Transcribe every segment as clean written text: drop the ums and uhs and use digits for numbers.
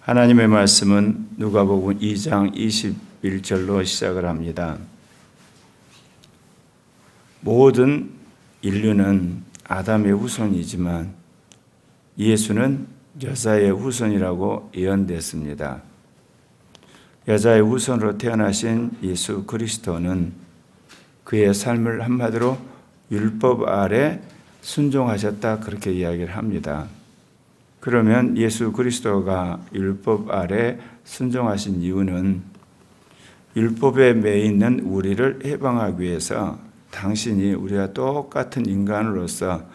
하나님의 말씀은 누가복음 2장 21절로 시작을 합니다. 모든 인류는 아담의 후손이지만 예수는 여자의 후손이라고 예언됐습니다. 여자의 후손으로 태어나신 예수 그리스도는 그의 삶을 한마디로 율법 아래 순종하셨다, 그렇게 이야기를 합니다. 그러면 예수 그리스도가 율법 아래 순종하신 이유는 율법에 매여 있는 우리를 해방하기 위해서 당신이 우리와 똑같은 인간으로서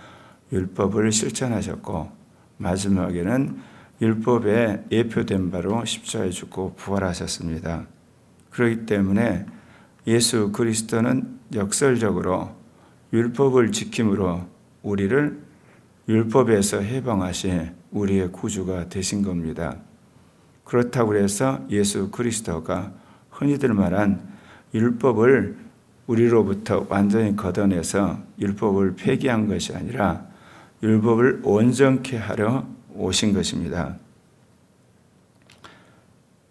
율법을 실천하셨고, 마지막에는 율법에 예표된 바로 십자가에 죽고 부활하셨습니다. 그렇기 때문에 예수 그리스도는 역설적으로 율법을 지킴으로 우리를 율법에서 해방하신 우리의 구주가 되신 겁니다. 그렇다고 해서 예수 그리스도가 흔히들 말한 율법을 우리로부터 완전히 걷어내서 율법을 폐기한 것이 아니라 율법을 온전케 하려 오신 것입니다.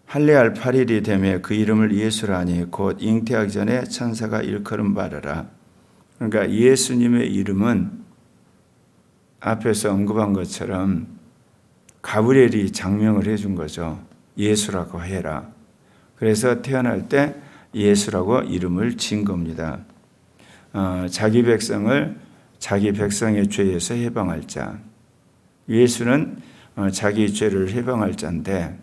할례할 8일이 되매 그 이름을 예수라니 곧 잉태하기 전에 천사가 일컬음 바라라. 그러니까 예수님의 이름은 앞에서 언급한 것처럼 가브리엘이 장명을 해준 거죠. 예수라고 해라. 그래서 태어날 때 예수라고 이름을 지은 겁니다. 자기 백성을 자기 백성의 죄에서 해방할 자. 예수는 자기 죄를 해방할 자인데,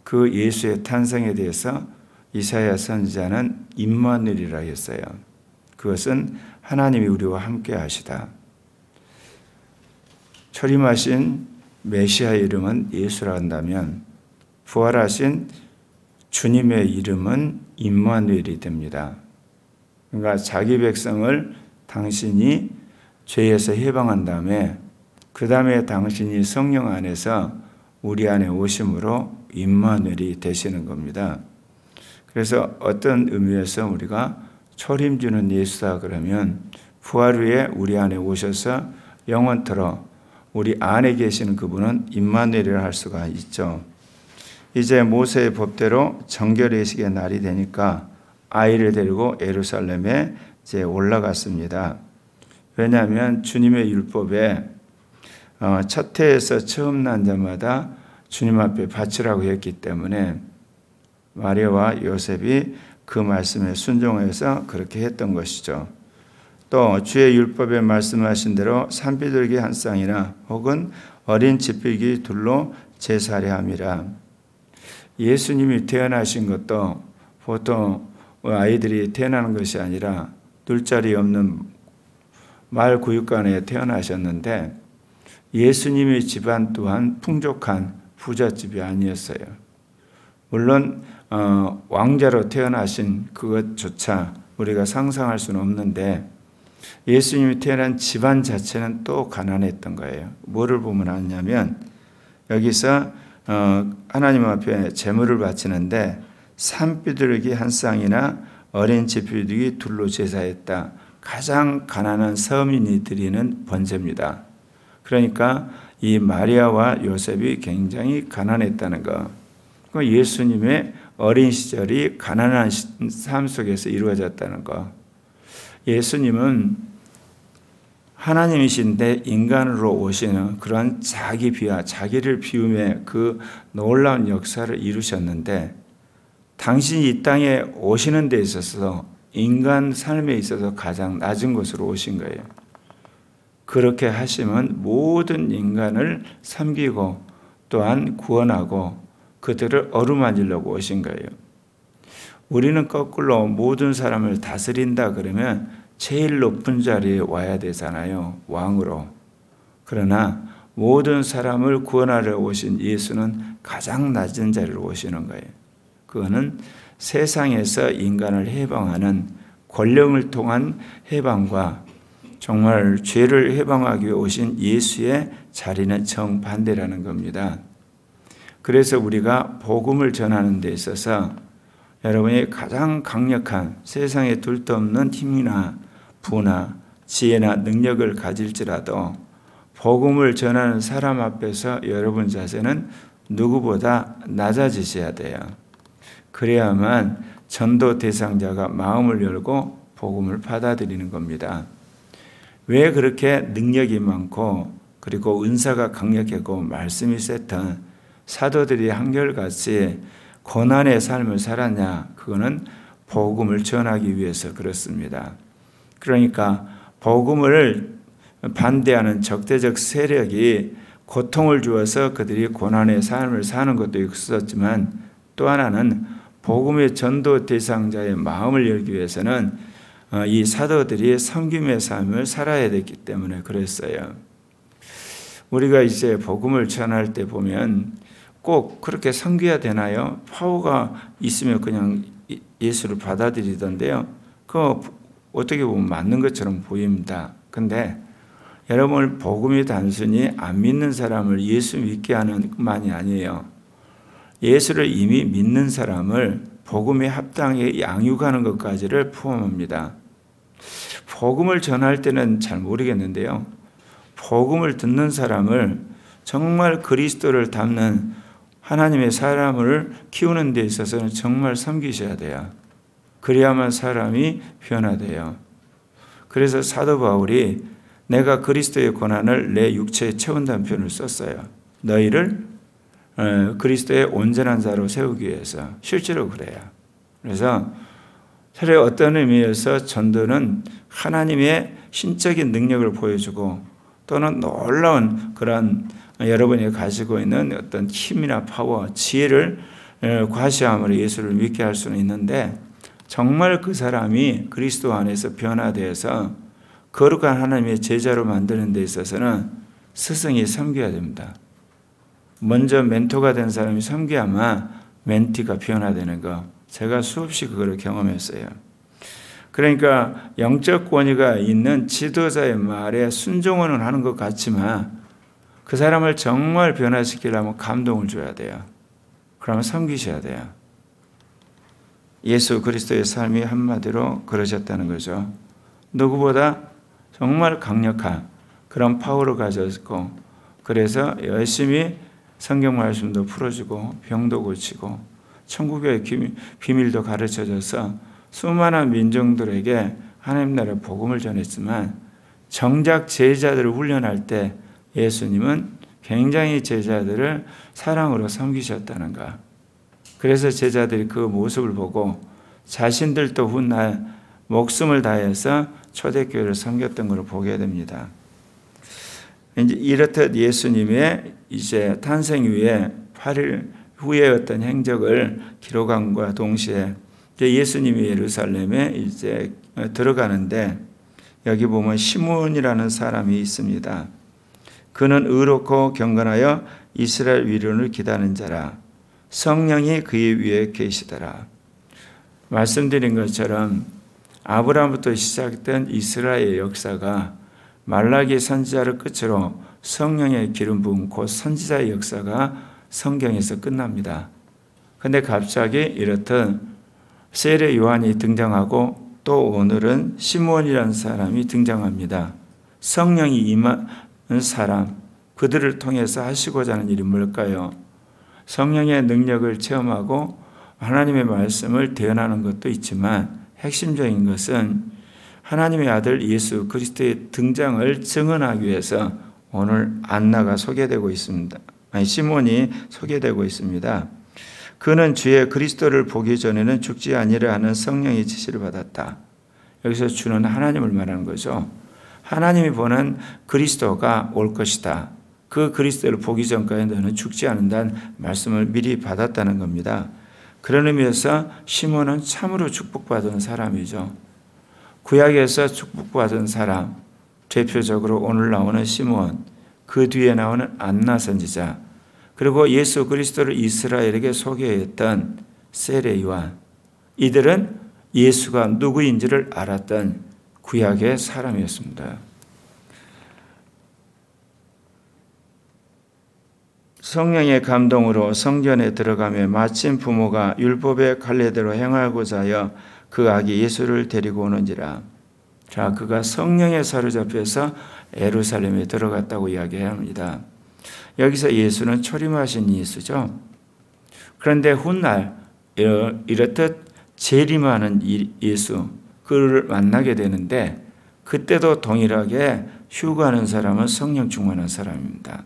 그 예수의 탄생에 대해서 이사야 선지자는 임마누엘이라 했어요. 그것은 하나님이 우리와 함께 하시다. 초림하신 메시아의 이름은 예수라 한다면 부활하신 주님의 이름은 임마누엘이 됩니다. 그러니까 자기 백성을 당신이 죄에서 해방한 다음에 그 다음에 당신이 성령 안에서 우리 안에 오심으로 임마누엘이 되시는 겁니다. 그래서 어떤 의미에서 우리가 초림주는 예수다 그러면 부활 후에 우리 안에 오셔서 영원토록 우리 안에 계시는 그분은 임마누엘이라 할 수가 있죠. 이제 모세의 법대로 정결예식의 날이 되니까 아이를 데리고 예루살렘에 이제 올라갔습니다. 왜냐하면 주님의 율법에 첫 해에서 처음 난 자마다 주님 앞에 바치라고 했기 때문에 마리아와 요셉이 그 말씀에 순종해서 그렇게 했던 것이죠. 또 주의 율법에 말씀하신 대로 산비둘기 한 쌍이나 혹은 어린 집필기 둘로 제사하려 함이라. 예수님이 태어나신 것도 보통 아이들이 태어나는 것이 아니라 둘자리 없는 마을 구육간에 태어나셨는데, 예수님의 집안 또한 풍족한 부잣집이 아니었어요. 물론 왕자로 태어나신 그것조차 우리가 상상할 수는 없는데, 예수님이 태어난 집안 자체는 또 가난했던 거예요. 뭐를 보면 아냐면, 여기서 하나님 앞에 제물을 바치는데 산비둘기 한 쌍이나 어린 집비둘기 둘로 제사했다. 가장 가난한 서민이 드리는 번제입니다. 그러니까 이 마리아와 요셉이 굉장히 가난했다는 거. 예수님의 어린 시절이 가난한 삶 속에서 이루어졌다는 거. 예수님은 하나님이신데 인간으로 오시는 그런 자기 비하, 자기를 비움의 그 놀라운 역사를 이루셨는데, 당신이 이 땅에 오시는 데 있어서 인간 삶에 있어서 가장 낮은 곳으로 오신 거예요. 그렇게 하시면 모든 인간을 섬기고 또한 구원하고 그들을 어루만지려고 오신 거예요. 우리는 거꾸로 모든 사람을 다스린다 그러면 제일 높은 자리에 와야 되잖아요. 왕으로. 그러나 모든 사람을 구원하려 오신 예수는 가장 낮은 자리로 오시는 거예요. 그거는 세상에서 인간을 해방하는 권력을 통한 해방과 정말 죄를 해방하기 위해 오신 예수의 자리는 정반대라는 겁니다. 그래서 우리가 복음을 전하는 데 있어서 여러분이 가장 강력한 세상에 둘도 없는 힘이나 부나 지혜나 능력을 가질지라도 복음을 전하는 사람 앞에서 여러분 자세는 누구보다 낮아지셔야 돼요. 그래야만 전도 대상자가 마음을 열고 복음을 받아들이는 겁니다. 왜 그렇게 능력이 많고 그리고 은사가 강력하고 말씀이 셌던 사도들이 한결같이 고난의 삶을 살았냐? 그거는 복음을 전하기 위해서 그렇습니다. 그러니까 복음을 반대하는 적대적 세력이 고통을 주어서 그들이 고난의 삶을 사는 것도 있었지만 또 하나는 복음의 전도 대상자의 마음을 열기 위해서는 이 사도들이 섬김의 삶을 살아야 됐기 때문에 그랬어요. 우리가 이제 복음을 전할 때 보면 꼭 그렇게 섬겨야 되나요? 파워가 있으면 그냥 예수를 받아들이던데요. 그거 어떻게 보면 맞는 것처럼 보입니다. 근데 여러분, 복음이 단순히 안 믿는 사람을 예수 믿게 하는 것만이 아니에요. 예수를 이미 믿는 사람을 복음에 합당하게 양육하는 것까지를 포함합니다. 복음을 전할 때는 잘 모르겠는데요. 복음을 듣는 사람을 정말 그리스도를 닮는 하나님의 사람을 키우는 데 있어서는 정말 섬기셔야 돼요. 그래야만 사람이 변화돼요. 그래서 사도 바울이 내가 그리스도의 고난을 내 육체에 채운다는 표현을 썼어요. 너희를 그리스도의 온전한 자로 세우기 위해서. 실제로 그래요. 그래서 사실 어떤 의미에서 전도는 하나님의 신적인 능력을 보여주고 또는 놀라운 그런 여러분이 가지고 있는 어떤 힘이나 파워, 지혜를 과시함으로 예수를 믿게 할 수는 있는데 정말 그 사람이 그리스도 안에서 변화되어서 거룩한 하나님의 제자로 만드는 데 있어서는 스승이 섬겨야 됩니다. 먼저 멘토가 된 사람이 섬겨야만 멘티가 변화되는 거. 제가 수없이 그걸 경험했어요. 그러니까 영적 권위가 있는 지도자의 말에 순종은 하는 것 같지만 그 사람을 정말 변화시키려면 감동을 줘야 돼요. 그러면 섬기셔야 돼요. 예수 그리스도의 삶이 한마디로 그러셨다는 거죠. 누구보다 정말 강력한 그런 파워를 가졌고 그래서 열심히 성경 말씀도 풀어주고 병도 고치고 천국의 비밀도 가르쳐줘서 수많은 민중들에게 하나님 나라의 복음을 전했지만 정작 제자들을 훈련할 때 예수님은 굉장히 제자들을 사랑으로 섬기셨다는가. 그래서 제자들이 그 모습을 보고 자신들도 훗날 목숨을 다해서 초대교회를 섬겼던 것을 보게 됩니다. 이제 이렇듯 예수님의 이제 탄생 이후에 8일 후의 어떤 행적을 기록함과 동시에 예수님이 예루살렘에 이제 들어가는데 여기 보면 시몬이라는 사람이 있습니다. 그는 의롭고 경건하여 이스라엘 위론을 기다리는 자라. 성령이 그의 위에 계시더라. 말씀드린 것처럼 아브라함부터 시작된 이스라엘의 역사가 말라기 선지자를 끝으로 성령의 기름 부음 곧 선지자의 역사가 성경에서 끝납니다. 그런데 갑자기 이렇듯 세례 요한이 등장하고 또 오늘은 시몬이라는 사람이 등장합니다. 성령이 임한 사람, 그들을 통해서 하시고자 하는 일이 뭘까요? 성령의 능력을 체험하고 하나님의 말씀을 대언하는 것도 있지만 핵심적인 것은 하나님의 아들 예수 그리스도의 등장을 증언하기 위해서 오늘 안나가 소개되고 있습니다. 시몬이 소개되고 있습니다. 그는 주의 그리스도를 보기 전에는 죽지 아니라 하는 성령의 지시를 받았다. 여기서 주는 하나님을 말하는 거죠. 하나님이 보는 그리스도가 올 것이다. 그 그리스도를 보기 전까지 너는 죽지 않는다는 말씀을 미리 받았다는 겁니다. 그런 의미에서 시몬은 참으로 축복받은 사람이죠. 구약에서 축복받은 사람, 대표적으로 오늘 나오는 시몬, 그 뒤에 나오는 안나 선지자, 그리고 예수 그리스도를 이스라엘에게 소개했던 세례 요한, 이들은 예수가 누구인지를 알았던 구약의 사람이었습니다. 성령의 감동으로 성전에 들어가며 마침 부모가 율법의 관례대로 행하고자 하여 그 아기 예수를 데리고 오는지라. 자, 그가 성령에 사로잡혀서 예루살렘에 들어갔다고 이야기합니다. 여기서 예수는 초림하신 예수죠. 그런데 훗날 이렇듯 재림하는 예수, 그를 만나게 되는데 그때도 동일하게 휴거하는 사람은 성령 충만한 사람입니다.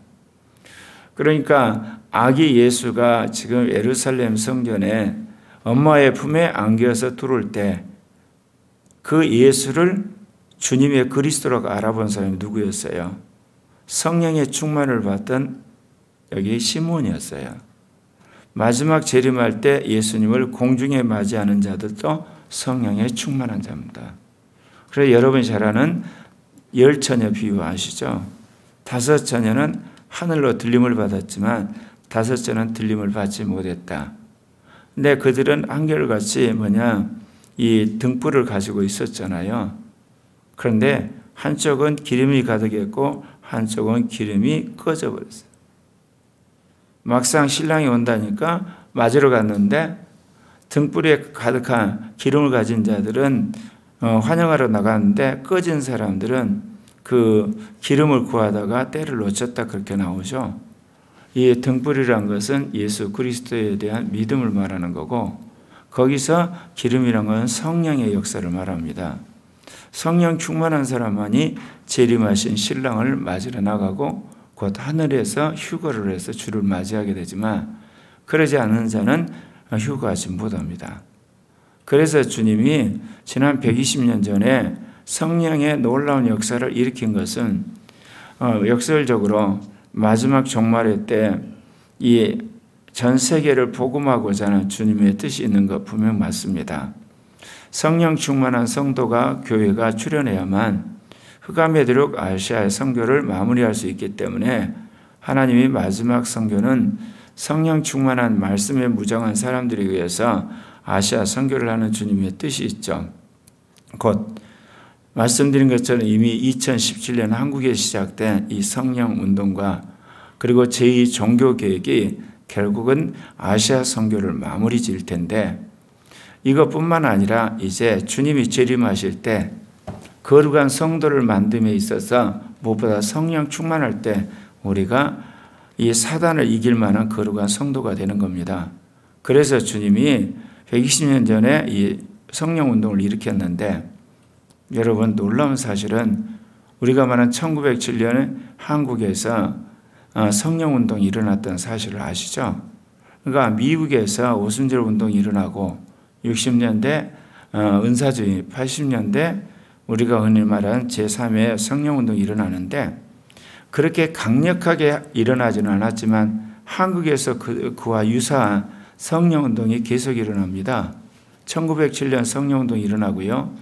그러니까 아기 예수가 지금 예루살렘 성전에 엄마의 품에 안겨서 들어올 때 그 예수를 주님의 그리스도라고 알아본 사람이 누구였어요? 성령의 충만을 받던 여기 시몬이었어요. 마지막 재림할 때 예수님을 공중에 맞이하는 자들도 성령에 충만한 자입니다. 그래서 여러분이 잘 아는 10처녀 비유 아시죠? 5처녀는 하늘로 들림을 받았지만 5처녀는 들림을 받지 못했다. 근데 그들은 한결같이 이 등불을 가지고 있었잖아요. 그런데 한쪽은 기름이 가득했고 한쪽은 기름이 꺼져버렸어요. 막상 신랑이 온다니까 맞으러 갔는데 등불에 가득한 기름을 가진 자들은 환영하러 나갔는데 꺼진 사람들은 그 기름을 구하다가 때를 놓쳤다, 그렇게 나오죠. 이 등불이란 것은 예수 그리스도에 대한 믿음을 말하는 거고, 거기서 기름이란 것은 성령의 역사를 말합니다. 성령 충만한 사람만이 재림하신 신랑을 맞으러 나가고 곧 하늘에서 휴거를 해서 주를 맞이하게 되지만, 그러지 않은 자는 휴거하지 못합니다. 그래서 주님이 지난 120년 전에 성령의 놀라운 역사를 일으킨 것은 역설적으로 마지막 종말의 때 이 전 세계를 복음하고자 하는 주님의 뜻이 있는 것 분명 맞습니다. 성령 충만한 성도가 교회가 출현해야만 흑암에도록 아시아의 선교를 마무리할 수 있기 때문에 하나님이 마지막 선교는 성령 충만한 말씀에 무장한 사람들에 의해서 아시아 선교를 하는 주님의 뜻이 있죠. 곧 말씀드린 것처럼 이미 2017년 한국에 시작된 이 성령 운동과 그리고 제2 종교 계획이 결국은 아시아 선교를 마무리 지을 텐데, 이것뿐만 아니라 이제 주님이 재림하실 때 거룩한 성도를 만듦에 있어서 무엇보다 성령 충만할 때 우리가 이 사단을 이길 만한 거룩한 성도가 되는 겁니다. 그래서 주님이 120년 전에 이 성령 운동을 일으켰는데, 여러분 놀라운 사실은 우리가 말한 1907년에 한국에서 성령 운동이 일어났던 사실을 아시죠? 그러니까 미국에서 오순절 운동이 일어나고 60년대 은사주의, 80년대 우리가 흔히 말하는 제3의 성령 운동이 일어나는데, 그렇게 강력하게 일어나지는 않았지만 한국에서 그와 유사한 성령 운동이 계속 일어납니다. 1907년 성령 운동이 일어나고요.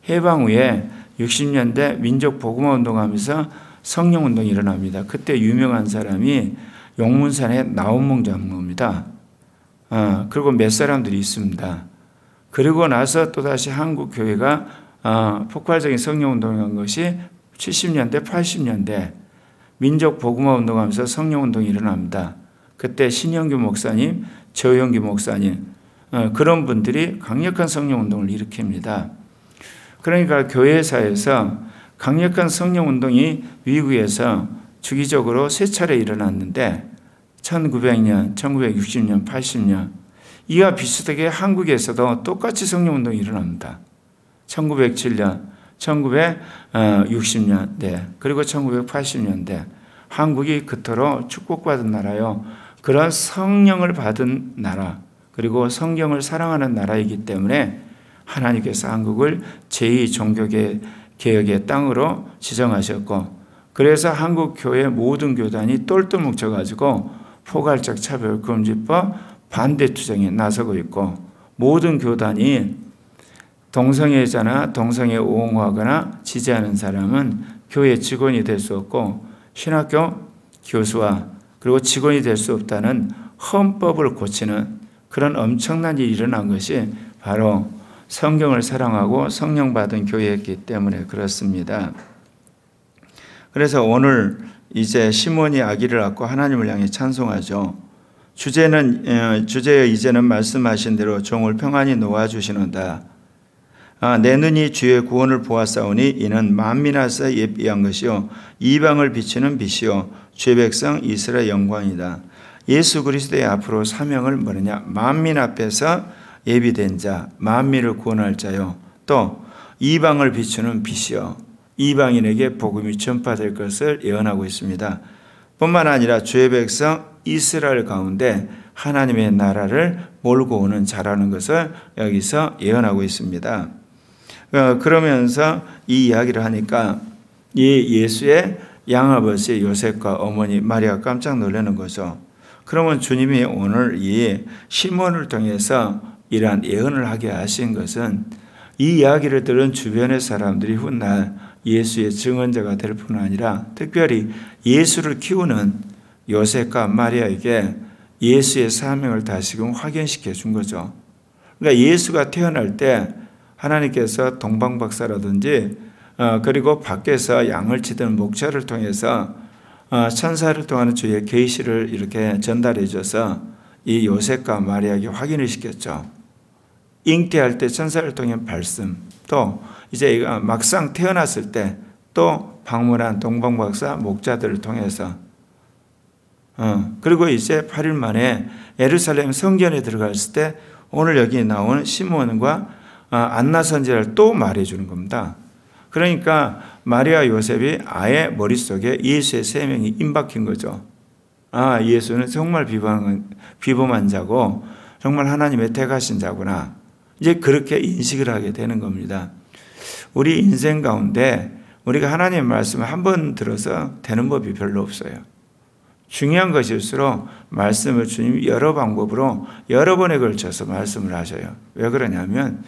해방 후에 60년대 민족 복음화 운동하면서 성령 운동이 일어납니다. 그때 유명한 사람이 용문산의 나온몽 장로입니다. 그리고 몇 사람들이 있습니다. 그리고 나서 또다시 한국 교회가 폭발적인 성령 운동을 한 것이 70년대, 80년대 민족 복음화 운동하면서 성령 운동이 일어납니다. 그때 신영규 목사님, 조영규 목사님, 그런 분들이 강력한 성령 운동을 일으킵니다. 그러니까 교회사에서 강력한 성령 운동이 미국에서 주기적으로 3차례 일어났는데 1900년, 1960년, 80년 이와 비슷하게 한국에서도 똑같이 성령 운동이 일어납니다. 1907년, 1960년대 그리고 1980년대 한국이 그토록 축복받은 나라요. 그런 성령을 받은 나라 그리고 성경을 사랑하는 나라이기 때문에 하나님께서 한국을 제2 종교개혁의 땅으로 지정하셨고, 그래서 한국 교회 모든 교단이 똘똘 뭉쳐가지고 포괄적 차별금지법 반대 투쟁에 나서고 있고, 모든 교단이 동성애자나 동성애 옹호하거나 지지하는 사람은 교회 직원이 될 수 없고 신학교 교수와 그리고 직원이 될 수 없다는 헌법을 고치는 그런 엄청난 일이 일어난 것이 바로 성경을 사랑하고 성령 받은 교회였기 때문에 그렇습니다. 그래서 오늘 이제 시몬이 아기를 낳고 하나님을 향해 찬송하죠. 주제에 이제는 말씀하신 대로 종을 평안히 놓아주시는다. 내 눈이 주의 구원을 보았사오니 이는 만민하사 예비한 것이요 이방을 비추는 빛이요 주의 백성 이스라엘 영광이다. 예수 그리스도의 앞으로 사명을 뭐느냐? 만민 앞에서 예비된 자, 만민을 구원할 자요, 또 이방을 비추는 빛이요 이방인에게 복음이 전파될 것을 예언하고 있습니다. 뿐만 아니라 주의 백성 이스라엘 가운데 하나님의 나라를 몰고 오는 자라는 것을 여기서 예언하고 있습니다. 그러면서 이 이야기를 하니까 이 예수의 양아버지 요셉과 어머니 마리아가 깜짝 놀라는 거죠. 그러면 주님이 오늘 이 시몬을 통해서 이러한 예언을 하게 하신 것은 이 이야기를 들은 주변의 사람들이 훗날 예수의 증언자가 될 뿐 아니라 특별히 예수를 키우는 요셉과 마리아에게 예수의 사명을 다시금 확인시켜 준 거죠. 그러니까 예수가 태어날 때 하나님께서 동방박사라든지 그리고 밖에서 양을 치던 목자를 통해서 천사를 통하는 주의 계시를 이렇게 전달해 줘서 이 요셉과 마리아에게 확인을 시켰죠. 잉태할 때 천사를 통해 말씀, 또 이제 막상 태어났을 때 또 방문한 동방박사 목자들을 통해서 그리고 이제 8일 만에 예루살렘 성전에 들어갔을 때 오늘 여기 나온 시몬과 안나 선지자를 또 말해주는 겁니다. 그러니까 마리아 요셉이 아예 머릿속에 예수의 세명이 임박힌 거죠. 예수는 정말 비범한 자고 정말 하나님의 택하신 자구나. 이제 그렇게 인식을 하게 되는 겁니다. 우리 인생 가운데 우리가 하나님의 말씀을 한 번 들어서 되는 법이 별로 없어요. 중요한 것일수록 말씀을 주님이 여러 방법으로 여러 번에 걸쳐서 말씀을 하셔요. 왜 그러냐면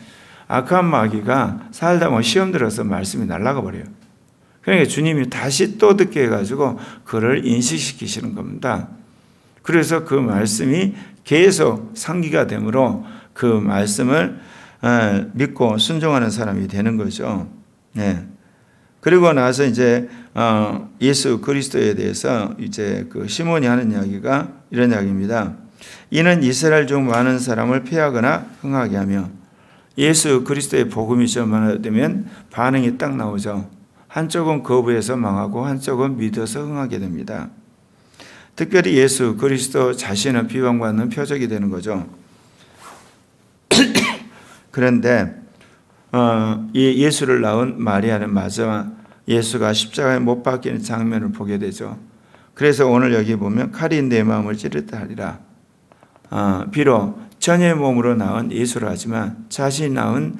악한 마귀가 살다 보면 시험 들어서 말씀이 날아가 버려요. 그러니까 주님이 다시 또 듣게 해가지고 그를 인식시키시는 겁니다. 그래서 그 말씀이 계속 상기가 되므로 그 말씀을 믿고 순종하는 사람이 되는 거죠. 네. 그리고 나서 이제 예수 그리스도에 대해서 이제 그 시몬이 하는 이야기가 이런 이야기입니다. 이는 이스라엘 중 많은 사람을 패하거나 흥하게 하며 예수 그리스도의 복음이 전파되면 반응이 딱 나오죠. 한쪽은 거부해서 망하고 한쪽은 믿어서 흥하게 됩니다. 특별히 예수 그리스도 자신은 비방받는 표적이 되는 거죠. 그런데 이 예수를 낳은 마리아는 마지막 예수가 십자가에 못 박히는 장면을 보게 되죠. 그래서 오늘 여기 보면 칼이 내 마음을 찌르다 하리라. 비록 전의 몸으로 낳은 예수라 하지만 자신이 낳은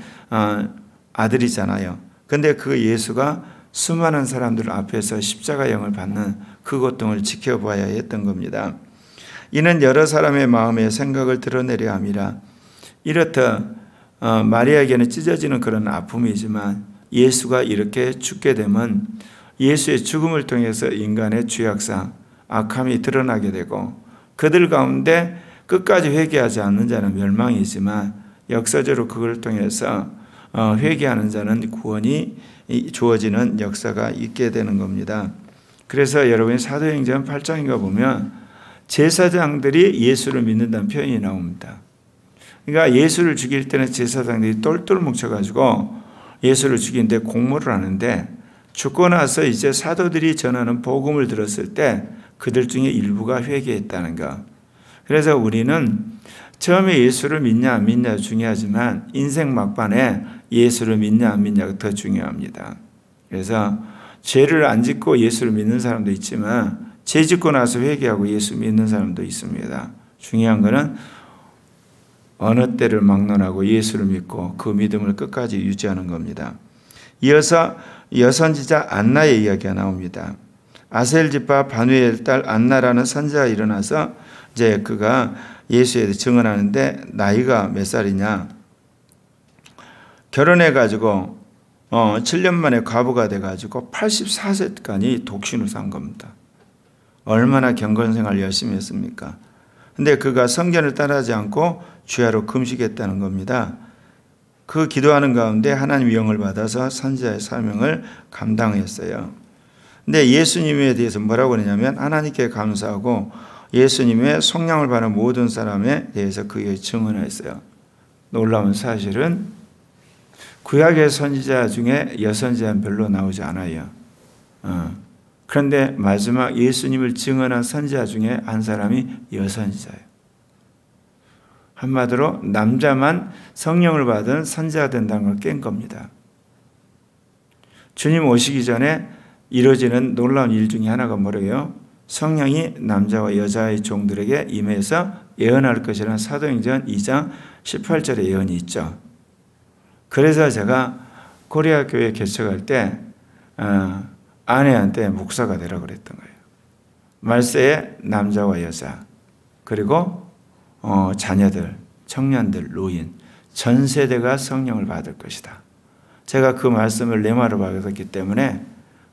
아들이잖아요. 근데 그 예수가 수많은 사람들 앞에서 십자가형을 받는 그 고통을 지켜봐야 했던 겁니다. 이는 여러 사람의 마음의 생각을 드러내려 함이라. 이렇듯 마리아에게는 찢어지는 그런 아픔이지만 예수가 이렇게 죽게 되면 예수의 죽음을 통해서 인간의 죄악상, 악함이 드러나게 되고 그들 가운데 끝까지 회개하지 않는 자는 멸망이지만 역사적으로 그걸 통해서 회개하는 자는 구원이 주어지는 역사가 있게 되는 겁니다. 그래서 여러분이 사도행전 8장인가 보면 제사장들이 예수를 믿는다는 표현이 나옵니다. 그러니까 예수를 죽일 때는 제사장들이 똘똘 뭉쳐가지고 예수를 죽이는데 공모를 하는데 죽고 나서 이제 사도들이 전하는 복음을 들었을 때 그들 중에 일부가 회개했다는 것. 그래서 우리는 처음에 예수를 믿냐 안 믿냐 중요하지만 인생 막판에 예수를 믿냐 안 믿냐가 더 중요합니다. 그래서 죄를 안 짓고 예수를 믿는 사람도 있지만 죄 짓고 나서 회개하고 예수 믿는 사람도 있습니다. 중요한 것은 어느 때를 막론하고 예수를 믿고 그 믿음을 끝까지 유지하는 겁니다. 이어서 여선지자 안나의 이야기가 나옵니다. 아셀 지파 바누엘 딸 안나라는 선지자가 일어나서 이제 그가 예수에 대해 증언하는데 나이가 몇 살이냐? 결혼해가지고 7년 만에 과부가 돼가지고 84세까지 독신을 산 겁니다. 얼마나 경건생활 열심히 했습니까? 근데 그가 성전을 따르지 않고 주야로 금식했다는 겁니다. 그 기도하는 가운데 하나님의 영을 받아서 선지자의 사명을 감당했어요. 근데 예수님에 대해서 뭐라고 그러냐면 하나님께 감사하고 예수님의 속량을 받는 모든 사람에 대해서 그게 증언했어요. 놀라운 사실은 구약의 선지자 중에 여선지자는 별로 나오지 않아요. 그런데 마지막 예수님을 증언한 선지자 중에 한 사람이 여선지자예요. 한마디로 남자만 성령을 받은 선지자가 된다는 걸 깬 겁니다. 주님 오시기 전에 이루어지는 놀라운 일 중에 하나가 뭐래요? 성령이 남자와 여자의 종들에게 임해서 예언할 것이라는 사도행전 2장 18절의 예언이 있죠. 그래서 제가 코리아 교회 개척할 때 아내한테 목사가 되라고 그랬던 거예요. 말세에 남자와 여자 그리고 자녀들, 청년들, 노인 전 세대가 성령을 받을 것이다. 제가 그 말씀을 레마로 받았기 때문에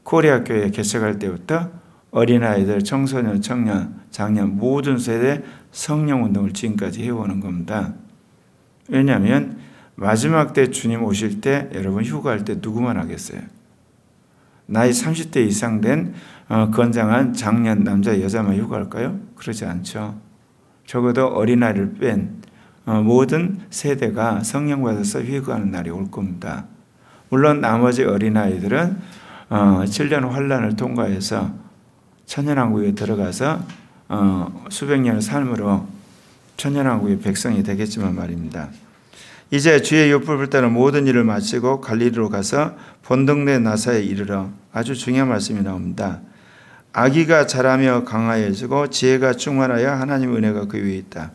코리아 교회 개척할 때부터 어린아이들, 청소년, 청년, 장년 모든 세대 성령운동을 지금까지 해오는 겁니다. 왜냐하면 마지막 때 주님 오실 때 여러분 휴가할 때 누구만 하겠어요? 나이 30대 이상 된 건장한 장년 남자 여자만 휴가할까요? 그러지 않죠. 적어도 어린아이를 뺀 모든 세대가 성령 받아서 휴가하는 날이 올 겁니다. 물론 나머지 어린아이들은 7년 환란을 통과해서 천년왕국에 들어가서 수백 년의 삶으로 천년왕국의 백성이 되겠지만 말입니다. 이제 주의 율법을 따른 모든 일을 마치고 갈릴리로 가서 본동네 나사에 이르러 아주 중요한 말씀이 나옵니다. 아기가 자라며 강하여지고 지혜가 충만하여 하나님의 은혜가 그 위에 있다.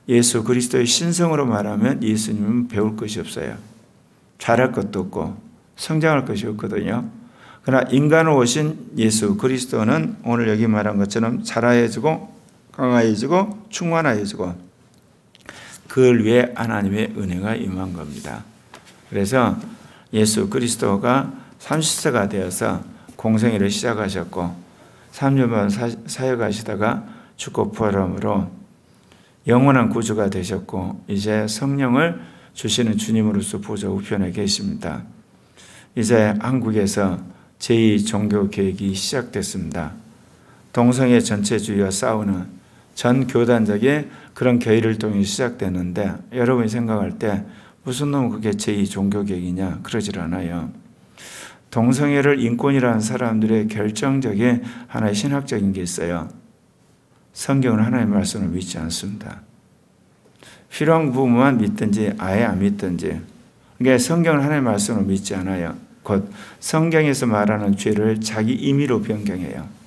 예수 그리스도의 신성으로 말하면 예수님은 배울 것이 없어요. 잘할 것도 없고 성장할 것이 없거든요. 그러나 인간으로 오신 예수 그리스도는 오늘 여기 말한 것처럼 자라해지고 강하여지고 충만하여지고 그를 위해 하나님의 은혜가 임한 겁니다. 그래서 예수 그리스도가 30세가 되어서 공생애를 시작하셨고 3년 반 사역하시다가 죽고 부활함으로 영원한 구주가 되셨고 이제 성령을 주시는 주님으로서 보좌 우편에 계십니다. 이제 한국에서 제2 종교 개혁이 시작됐습니다. 동성애 전체주의와 싸우는 전 교단적인 그런 교회를 통해 시작됐는데 여러분이 생각할 때 무슨 놈 그게 제2 종교 개혁이냐 그러질 않아요. 동성애를 인권이라는 사람들의 결정적인 하나의 신학적인 게 있어요. 성경은 하나님의 말씀을 믿지 않습니다. 필요한 부분만 믿든지 아예 안 믿든지 그러니까 성경은 하나님의 말씀을 믿지 않아요. 곧 성경에서 말하는 죄를 자기 임의로 변경해요.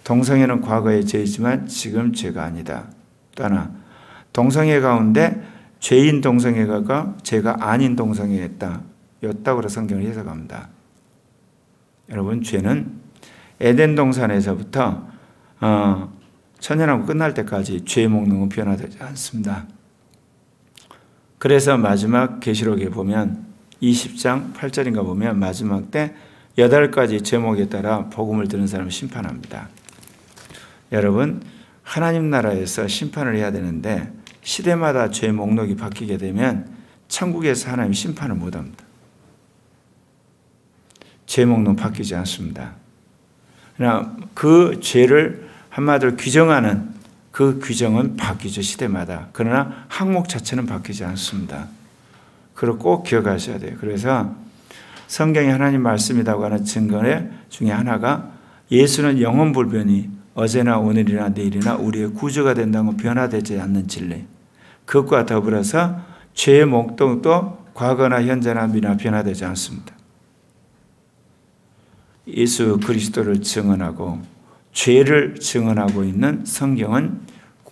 동성애는 과거의 죄이지만 지금 죄가 아니다. 또 하나 동성애 가운데 죄인 동성애가 죄가 아닌 동성애였다. 였다고 성경을 해석합니다. 여러분 죄는 에덴 동산에서부터 천년왕국 끝날 때까지 죄의 목록은 변화되지 않습니다. 그래서 마지막 계시록에 보면 20장 8절인가 보면 마지막 때 8가지 제목에 따라 복음을 들은 사람을 심판합니다. 여러분 하나님 나라에서 심판을 해야 되는데 시대마다 죄 목록이 바뀌게 되면 천국에서 하나님 심판을 못합니다. 죄 목록 바뀌지 않습니다. 그러나 그 죄를 한마디로 규정하는 그 규정은 바뀌죠 시대마다. 그러나 항목 자체는 바뀌지 않습니다. 그걸 꼭 기억하셔야 돼요. 그래서 성경이 하나님 말씀이라고 하는 증거 중에 하나가 예수는 영원불변이 어제나 오늘이나 내일이나 우리의 구주가 된다고 변화되지 않는 진리. 그것과 더불어서 죄의 목록도 과거나 현재나 미래나 변화되지 않습니다. 예수 그리스도를 증언하고 죄를 증언하고 있는 성경은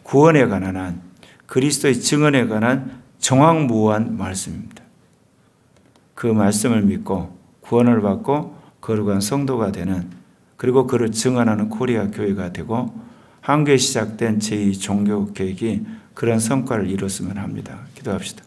구원에 관한 한 그리스도의 증언에 관한 정확무한 말씀입니다. 그 말씀을 믿고 구원을 받고 거룩한 성도가 되는 그리고 그를 증언하는 코리아 교회가 되고 한국에 시작된 제2 종교 개혁이 그런 성과를 이뤘으면 합니다. 기도합시다.